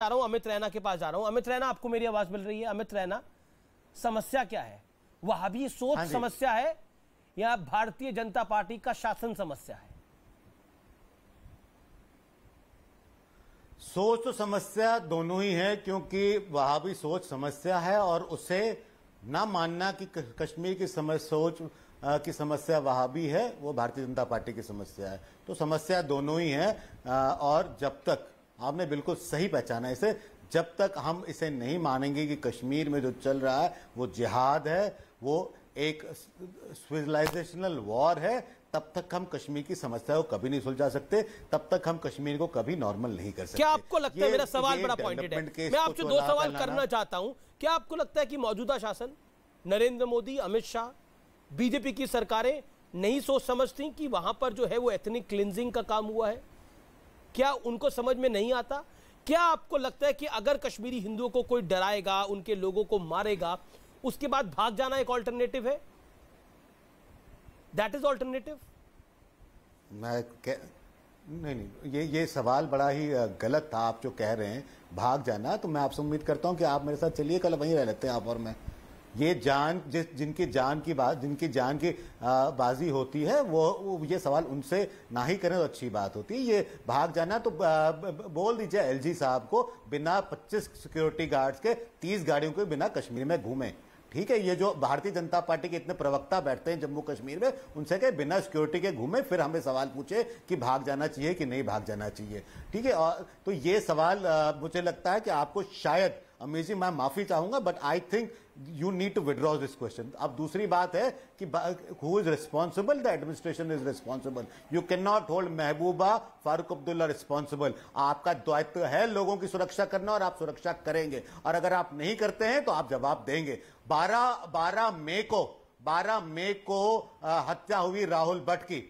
जा रहा हूं, अमित रैना के पास जा रहा हूं। अमित रैना, आपको मेरी आवाज मिल रही है? अमित रैना, समस्या क्या है? वहाबी सोच समस्या है या भारतीय जनता पार्टी का शासन समस्या है? सोच तो समस्या दोनों ही है, क्योंकि वहाबी सोच समस्या है और उसे ना मानना कि कश्मीर की सोच की समस्या वहाबी है, वो भारतीय जनता पार्टी की समस्या है। तो समस्या दोनों ही है। और जब तक, आपने बिल्कुल सही पहचाना इसे, जब तक हम इसे नहीं मानेंगे कि कश्मीर में जो चल रहा है वो जिहाद है, वो एक सिविलाइजेशनल वॉर है, तब तक हम कश्मीर की समस्या को कभी नहीं सुलझा सकते, तब तक हम कश्मीर को कभी नॉर्मल नहीं कर सकते। क्या आपको लगता है, मेरा सवाल बड़ा पॉइंटेड है, मैं आपसे दो सवाल करना चाहता हूं। क्या आपको लगता है कि मौजूदा शासन, नरेंद्र मोदी, अमित शाह, बीजेपी की सरकारें नहीं सोच समझती कि वहां पर जो है वो एथनिक क्लिंजिंग का काम हुआ है? क्या उनको समझ में नहीं आता? क्या आपको लगता है कि अगर कश्मीरी हिंदुओं को कोई डराएगा, उनके लोगों को मारेगा, उसके बाद भाग जाना एक ऑल्टरनेटिव है? That is alternative? नहीं, ये सवाल बड़ा ही गलत था। आप जो कह रहे हैं भाग जाना, तो मैं आपसे उम्मीद करता हूं कि आप मेरे साथ चलिए, कल वहीं रह लेते हैं आप और मैं। ये जान, जिनकी जान की बाजी होती है, वो ये सवाल उनसे ना ही करें तो अच्छी बात होती है। ये भाग जाना तो बोल दीजिए एलजी साहब को, बिना 25 सिक्योरिटी गार्ड्स के 30 गाड़ियों के बिना कश्मीर में घूमें। ठीक है, ये जो भारतीय जनता पार्टी के इतने प्रवक्ता बैठते हैं जम्मू कश्मीर में, उनसे कहे बिना सिक्योरिटी के घूमे, फिर हमें सवाल पूछे कि भाग जाना चाहिए कि नहीं भाग जाना चाहिए। ठीक है, और तो ये सवाल मुझे लगता है कि आपको शायद, अमीर जी मैं माफी चाहूंगा, but I think you need to withdraw this question. अब दूसरी बात है कि who is responsible? The administration is responsible. You can not hold Mehbooba Farooq Abdullah responsible. आपका दायित्व है लोगों की सुरक्षा करना, और आप सुरक्षा करेंगे, और अगर आप नहीं करते हैं तो आप जवाब देंगे। 12 मई को हत्या हुई राहुल भट्ट की,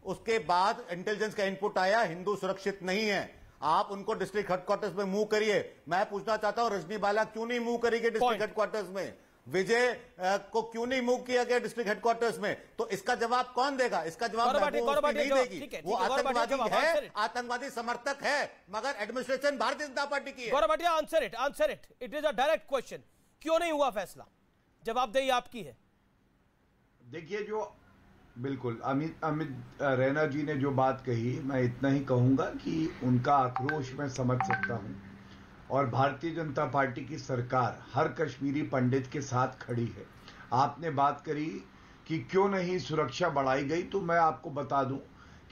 उसके बाद इंटेलिजेंस का इनपुट आया हिंदू सुरक्षित नहीं है, आप उनको डिस्ट्रिक्ट हेडक्वार्टर्स में मूव करिए। मैं पूछना चाहता हूं, रजनी बाला क्यों नहीं मूव करेगी डिस्ट्रिक्ट हेडक्वार्टर्स में? विजय को क्यों नहीं मूव किया गया डिस्ट्रिक्ट हेडक्वार्टर्स में? तो इसका जवाब कौन देगा? इसका जवाब नहीं देगी। वो आतंकवादी है, आतंकवादी समर्थक है, मगर एडमिनिस्ट्रेशन भारतीय जनता पार्टी की है। Gaurav Bhatia, answer it is a direct question. क्यों नहीं हुआ फैसला? जवाबदेही आपकी है। देखिए, जो बिल्कुल अमित रैना जी ने जो बात कही, मैं इतना ही कहूंगा कि उनका आक्रोश मैं समझ सकता हूं, और भारतीय जनता पार्टी की सरकार हर कश्मीरी पंडित के साथ खड़ी है। आपने बात करी कि क्यों नहीं सुरक्षा बढ़ाई गई, तो मैं आपको बता दूं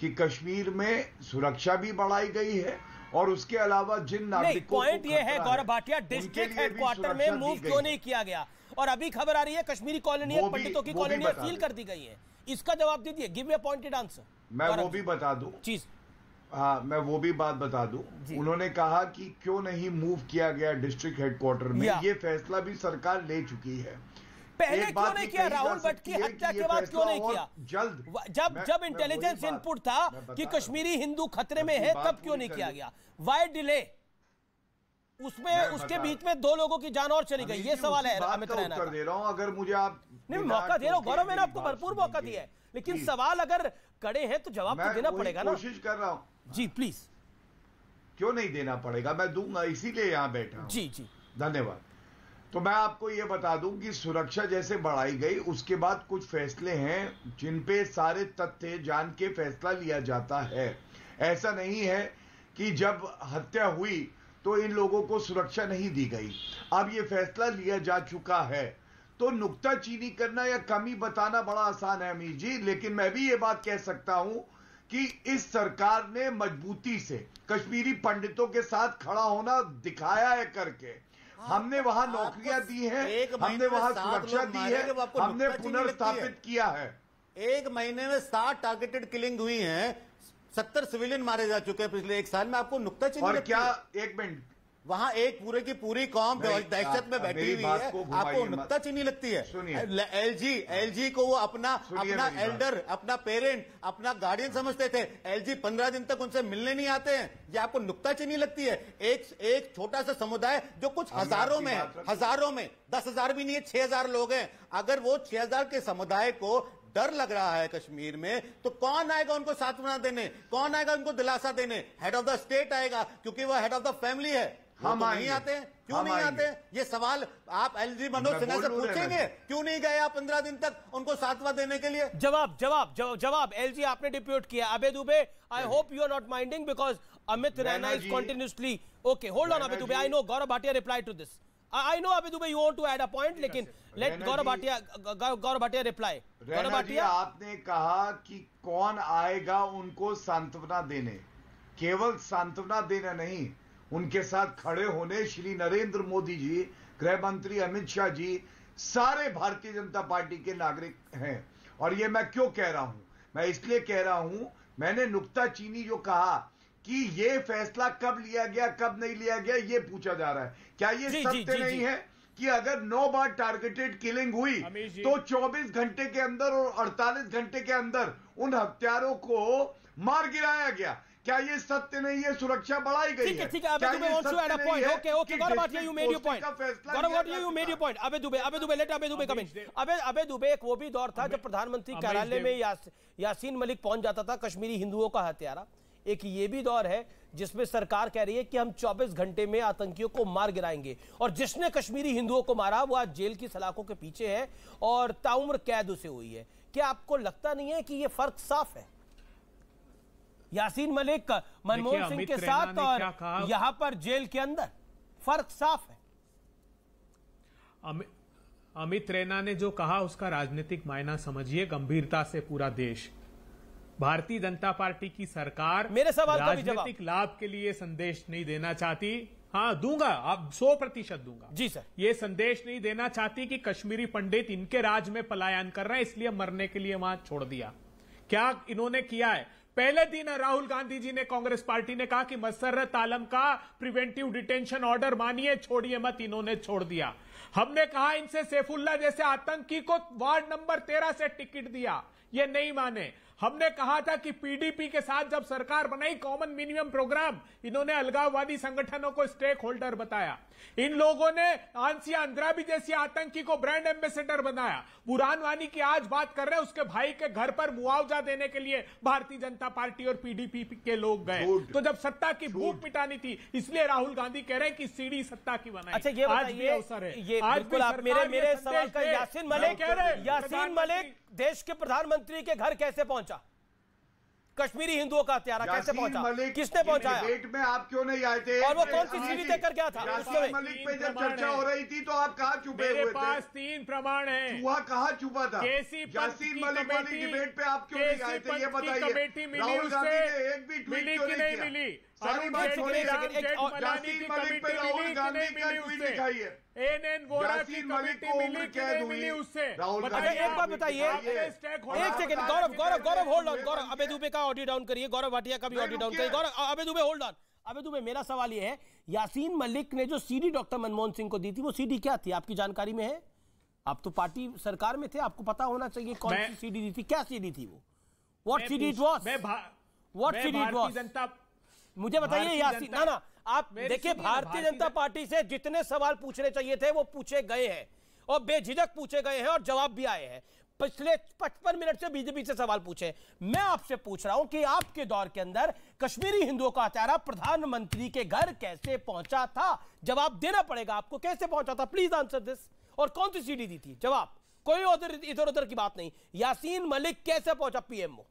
कि कश्मीर में सुरक्षा भी बढ़ाई गई है, और उसके अलावा जिन नागरिकों को पॉइंट ये है गौरव भाटिया, डिस्ट्रिक्ट हेडक्वार्टर में मूव क्यों नहीं किया गया? और अभी खबर आ रही है कश्मीरी कॉलोनी, पंडितों की कॉलोनी सील कर दी गई है। इसका जवाब दीजिए, गिव ए पॉइंटेड आंसर। मैं वो भी बता दूं चीज, हाँ, मैं वो भी बात बता दूं। उन्होंने कहा कि क्यों नहीं मूव किया गया डिस्ट्रिक्ट हेडक्वार्टर में, ये फैसला भी सरकार ले चुकी है। पहले क्यों नहीं किया? राहुल भट्ट की हत्या के बाद क्यों नहीं किया? जब इंटेलिजेंस इनपुट था कि कश्मीरी हिंदू खतरे में है, तब क्यों नहीं किया गया? Why delay? उसके बीच में 2 लोगों की जान और चली गई। ये सवाल है अमित रैना का। दे रहा हूं, अगर मुझे आप नहीं, मौका दे रहा हूं गौरव, मैंने आपको भरपूर मौका दिया है, लेकिन सवाल अगर कड़े हैं तो जवाब तो देना पड़ेगा ना। कोशिश कर रहा हूं जी, प्लीज। क्यों नहीं देना पड़ेगा? मैं दूंगा, इसीलिए यहां बैठा हूं। जी, धन्यवाद। तो मैं आपको यह बता दूं कि सुरक्षा जैसे बढ़ाई गई, उसके बाद कुछ फैसले हैं जिन पे सारे तथ्य जान के फैसला लिया जाता है। ऐसा नहीं है कि जब हत्या हुई तो इन लोगों को सुरक्षा नहीं दी गई। अब यह फैसला लिया जा चुका है, तो नुक्ताचीनी करना या कमी बताना बड़ा आसान है अमीर जी, लेकिन मैं भी ये बात कह सकता हूं कि इस सरकार ने मजबूती से कश्मीरी पंडितों के साथ खड़ा होना दिखाया है करके। हमने वहां नौकरियां दी हैं, हमने वहां सुरक्षा दी है, हमने पुनर्स्थापित किया है। 1 महीने में 60 टारगेटेड किलिंग हुई है, 70 सिविलियन मारे जा चुके हैं पिछले 1 साल में। आपको नुक्ताचीनी और क्या, एक मिनट, वहां एक पूरे की पूरी कौम दहशत में बैठी हुई है, आपको नुक्ताचीनी लगती है? एलजी को वो अपना एल्डर, अपना पेरेंट, अपना गार्डियन समझते थे। एलजी 15 दिन तक उनसे मिलने नहीं आते हैं, ये आपको नुक्ताचीनी लगती है? एक छोटा सा समुदाय जो कुछ हजारों में है, 10,000 भी नहीं है, 6,000 लोग हैं। अगर वो 6,000 के समुदाय को डर लग रहा है कश्मीर में, तो कौन आएगा उनको सांत्वना देने? कौन आएगा उनको दिलासा देने? हेड ऑफ द स्टेट आएगा, क्योंकि वह हेड ऑफ द फैमिली है। हम नहीं आते हैं, क्यों नहीं आते हैं? ये सवाल आप एलजी मनोज सिन्हा से पूछेंगे, क्यों नहीं गए आप 15 दिन तक उनको सांत्वना देने के लिए? जवाब एलजी आपने डिप्यूट किया। Abhay Dubey, I hope you are not minding because Amit Rana is continuously okay. Hold on, Abhay Dubey. I know Gaurav Bhatia replied to this. I know Abhay Dubey, you want to add a point, लेकिन let Gaurav Bhatia reply. Gaurav Bhatia, आपने कहा कि कौन आएगा उनको सांत्वना देने, केवल सांत्वना देना नहीं, उनके साथ खड़े होने श्री नरेंद्र मोदी जी, गृह मंत्री अमित शाह जी, सारे भारतीय जनता पार्टी के नागरिक हैं। और ये मैं क्यों कह रहा हूं? मैं इसलिए कह रहा हूं, मैंने नुक्ताचीनी जो कहा कि ये फैसला कब लिया गया, कब नहीं लिया गया, ये पूछा जा रहा है। क्या ये सत्य नहीं है कि अगर 9 बार टारगेटेड किलिंग हुई तो 24 घंटे के अंदर और 48 घंटे के अंदर उन हत्यारों को मार गिराया गया? क्या ये सत्य नहीं है? सुरक्षा बढ़ाई गई है। ठीक है, Abhay Dubey wants to add a point. Okay, Gaurav Bhatia, you made your point. Gaurav Bhatia, you made your point. Abhay Dubey, let Abhay Dubey come in. Abhay Dubey, एक वो भी दौर था जब प्रधानमंत्री कार्यालय में यासीन मलिक पहुंच जाता था, कश्मीरी हिंदुओं का हत्यारा। एक ये भी दौर है जिसमें सरकार कह रही है कि हम 24 घंटे में आतंकियों को मार गिराएंगे, और जिसने कश्मीरी हिंदुओं को मारा वो आज जेल की सलाखों के पीछे है और ताउम्र कैद उसे हुई है। क्या आपको लगता नहीं है कि ये फर्क साफ है यासीन मलिक मनमोहन सिंह के साथ और यहां पर जेल के अंदर? फर्क साफ है। अमित रैना ने जो कहा उसका राजनीतिक मायना समझिए, गंभीरता से पूरा देश, भारतीय जनता पार्टी की सरकार मेरे सवाल का भी राजनीतिक लाभ के लिए संदेश नहीं देना चाहती। हाँ, दूंगा, आप 100% दूंगा जी सर। ये संदेश नहीं देना चाहती कि कश्मीरी पंडित इनके राज में पलायन कर रहे हैं इसलिए मरने के लिए वहां छोड़ दिया। क्या इन्होंने किया है? पहले दिन राहुल गांधी जी ने, कांग्रेस पार्टी ने कहा कि मसर्रत आलम का प्रिवेंटिव डिटेंशन ऑर्डर मानिए, छोड़िए मत, इन्होंने छोड़ दिया। हमने कहा इनसे सैफुल्लाह जैसे आतंकी को वार्ड नंबर 13 से टिकट दिया, ये नहीं माने। हमने कहा था कि पीडीपी के साथ जब सरकार बनाई कॉमन मिनिमम प्रोग्राम, इन्होंने अलगाववादी संगठनों को स्टेक होल्डर बताया। इन लोगों ने आंसिया अंद्राबी जैसी आतंकी को ब्रांड एम्बेसडर बनाया। बुरहान वानी की आज बात कर रहे हैं, उसके भाई के घर पर मुआवजा देने के लिए भारतीय जनता पार्टी और पीडीपी के लोग गए। तो जब सत्ता की भूख मिटानी थी, इसलिए राहुल गांधी कह रहे हैं कि सीढ़ी सत्ता की बनाई। अच्छा, ये आज भी अवसर है। ये बिल्कुल आप मेरे सवाल का यासीन मलिक देश के प्रधानमंत्री के घर कैसे पहुंचा? कश्मीरी हिंदुओं का हत्यारा कैसे पहुंचा? किसने पहुंचाया? डिबेट में आप क्यों नहीं आए थे? और वो कौन सी सीढ़ी देकर गया था? यासीन मलिक पे जब चर्चा हो रही थी तो आप कहाँ छुपे हुए थे? मेरे पास 3 प्रमाण हैं। चूहा कहाँ छुपा था? यासीन मलिक वाली डिबेट पे आप क्यों नहीं आए थे? ये बताइए। राहुल गांधी ने एक भी ट्वीट क्यों नहीं किया? सारी बात छोड़िए, यासीन मलिक पे राहुल गांधी का ट्वीट दिखाइए। एनएन वोरा की कमेटी मिली कि नहीं मिली उससे? अच्छा, एक बात बताइए, एक सेकंड, गौरव होल्ड ऑन। गौरव, अबे दुबे का ऑडियो डाउन करिए, गौरव भाटिया का भी ऑडियो डाउन करिए। गौरव, अबे दुबे होल्ड ऑन। अबे दुबे, मेरा सवाल ये है, यासीन मलिक ने जो सीडी डॉक्टर मनमोहन सिंह को दी थी, वो सीडी क्या थी? आपकी जानकारी में है? आप तो पार्टी सरकार में थे, आपको पता होना चाहिए कौन सी सीडी दी थी, क्या सीडी थी वो? What CD it was? What CD it was? मुझे बताइए यासीन। ना, आप देखिए, भारतीय जनता पार्टी से जितने सवाल पूछने चाहिए थे वो पूछे गए हैं और बेझिझक पूछे गए हैं और जवाब भी आए हैं। पिछले 55 मिनट से बीजेपी से सवाल पूछे। मैं आपसे पूछ रहा हूं कि आपके दौर के अंदर कश्मीरी हिंदुओं का हत्यारा प्रधानमंत्री के घर कैसे पहुंचा था? जवाब देना पड़ेगा आपको, कैसे पहुंचा था? Please answer this. और कौन सी सीडी दी थी? जवाब, कोई इधर उधर की बात नहीं। यासीन मलिक कैसे पहुंचा पीएमओ?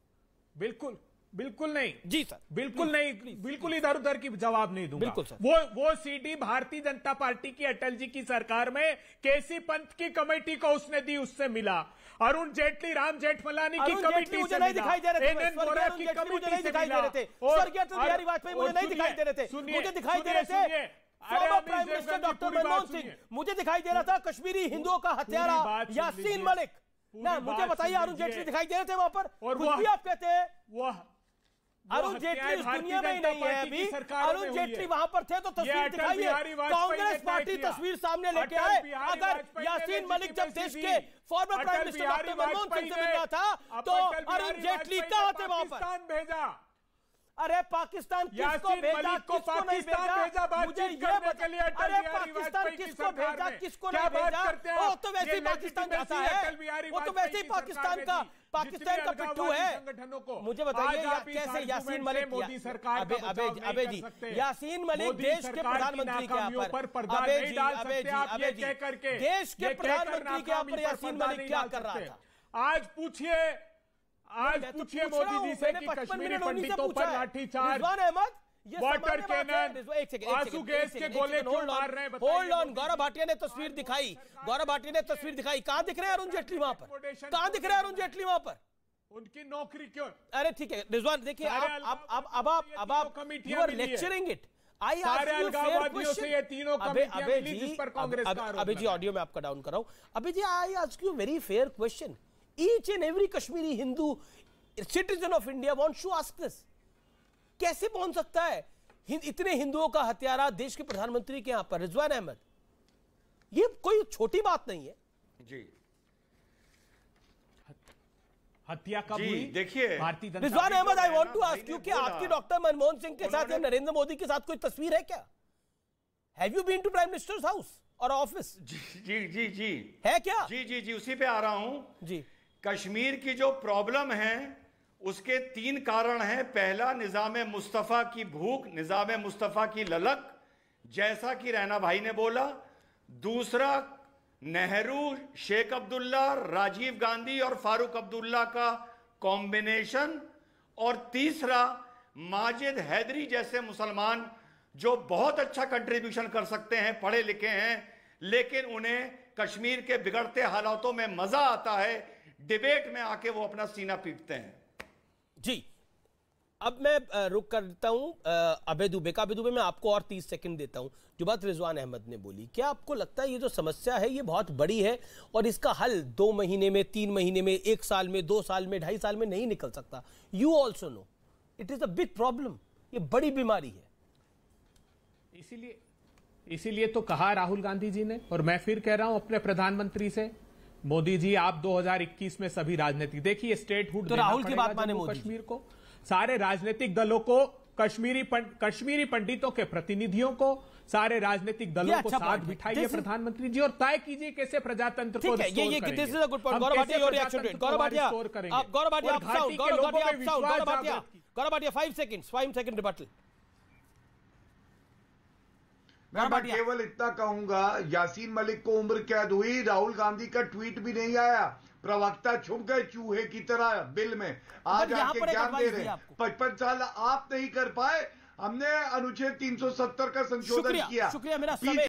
बिल्कुल नहीं जी सर, बिल्कुल नहीं, बिल्कुल इधर उधर की जवाब नहीं दूंगा। बिल्कुल सर। वो सीडी भारतीय जनता पार्टी की अटल जी की सरकार में केसी पंत की कमेटी को उसने दी, उससे मिला। अरुण जेटली, राम जेठमलानी की कमेटी मुझे नहीं दिखाई दे रहे थे, मुझे नहीं दिखाई दे रहे थे, स्वर्गीय अटल बिहारी वाजपेयी मुझे नहीं दिखाई दे रहे थे, मुझे दिखाई दे रहे थे former prime minister doctor Manmohan Singh, मुझे दिखाई दे रहा था कश्मीरी हिंदुओं का हत्यारा यासीन मलिक। ना, मुझे बताइए, अरुण जेटली दिखाई दे रहे थे वहां पर? और कुछ भी आप कहते हैं, अरुण जेटली इस दुनिया में ही नहीं है अभी। अरुण जेटली वहां पर थे तो तस्वीर दिखाइए, कांग्रेस पार्टी तस्वीर सामने लेके आए। अगर यासीन मलिक जब देश के former prime minister doctor Manmohan Singh से मिल रहा था तो अरुण जेटली कहां थे वहां पर? भेजा अरे पाकिस्तान किसको भेजा, किसको नहीं भेजा, मुझे ये बता। अरे पाकिस्तान किसको भेजा, किसको नहीं भेजा? वो तो वैसे ही पाकिस्तान जाता है, वो तो वैसे ही पाकिस्तान का पिट्ठू है। मुझे बताइए कैसे यासीन मलिक, मोदी सरकार अबे जी, यासीन मलिक देश के प्रधानमंत्री के यहाँ पर, अबे जी, देश के प्रधानमंत्री के यहाँ पर यासीन मलिक क्या कर रहा था? आज पूछिए मोदी जी से कि कश्मीरी पंडितों पर लाठीचार्ज, वाटर कैनन, आंसू गैस के गोले क्यों मार रहे हैं? होल्ड ऑन, गौरव भाटिया ने तस्वीर दिखाई, कहां दिख रहे हैं अरुण जेटली वहां पर? कहां दिख रहे हैं अरुण जेटली वहां पर? उनकी नौकरी क्यों? अरे ठीक है रिजवान, देखिए अब आप यू आर लेक्चरिंग इट। अलगाववादियों से ये तीनों कमेटियां मिली जिस पर कांग्रेस का आरोप अबे जी ऑडियो में आपका डाउन कर रहा हूं। अबे जी I ask you very fair question, each and every Kashmiri Hindu citizen of India wants to ask this. कैसे पहुंच सकता है इतने हिंदुओं का हत्यारा देश के प्रधानमंत्री के यहां पर? रिजवान अहमद, ये कोई छोटी बात नहीं है जी। हत्या कब हुई? देखिए Rizwan Ahmed, I want to ask you कि आपकी डॉक्टर मनमोहन सिंह के साथ या नरेंद्र मोदी के साथ कोई तस्वीर है क्या? Have you been to prime ministers house और ऑफिस? जी है क्या? जी उसी पे आ रहा हूं जी। कश्मीर की जो प्रॉब्लम है उसके 3 कारण हैं। पहला, निजाम मुस्तफा की भूख, निजाम मुस्तफा की ललक, जैसा कि रैना भाई ने बोला। दूसरा, नेहरू, शेख अब्दुल्ला, राजीव गांधी और फारूक अब्दुल्ला का कॉम्बिनेशन। और तीसरा, माजिद हैदरी जैसे मुसलमान जो बहुत अच्छा कंट्रीब्यूशन कर सकते हैं, पढ़े लिखे हैं, लेकिन उन्हें कश्मीर के बिगड़ते हालातों में मजा आता है, डिबेट में आके वो अपना सीना पीटते हैं। जी, अब मैं रुक करता हूं अबे दुबे का। अबे दुबे मैं आपको और 30 सेकंड देता हूं। जो बात रिजवान अहमद ने बोली, क्या आपको लगता है ये जो समस्या है ये बहुत बड़ी है और इसका हल 2 महीने में, 3 महीने में, 1 साल में, 2 साल में, 2.5 साल में नहीं निकल सकता? You also know it is a big problem, ये बड़ी बीमारी है। इसीलिए तो कहा राहुल गांधी जी ने, और मैं फिर कह रहा हूं अपने प्रधानमंत्री से, मोदी जी आप 2021 में सभी राजनीतिक, देखिए स्टेटहुड तो राहुल की बात माने मोदी, कश्मीर को, सारे राजनीतिक दलों को, कश्मीरी पंडितों के प्रतिनिधियों को, सारे राजनीतिक दलों को साथ बिठाइए प्रधानमंत्री जी और तय कीजिए कैसे प्रजातंत्र को रिस्टोर करेंगे। This is a good point. Gaurav Bhatia, your reaction to it. Gaurav Bhatia, Gaurav Bhatia आप sound, Gaurav Bhatia 5 second rebuttal. मैं केवल इतना कहूंगा, यासीन मलिक को उम्र कैद हुई, राहुल गांधी का ट्वीट भी नहीं आया, प्रवक्ता छुप गए चूहे की तरह बिल में। आज आके ज्ञान दे रहे हैं। 55 साल आप नहीं कर पाए, हमने अनुच्छेद 370 का संशोधन किया। शुक्रिया, मेरा समय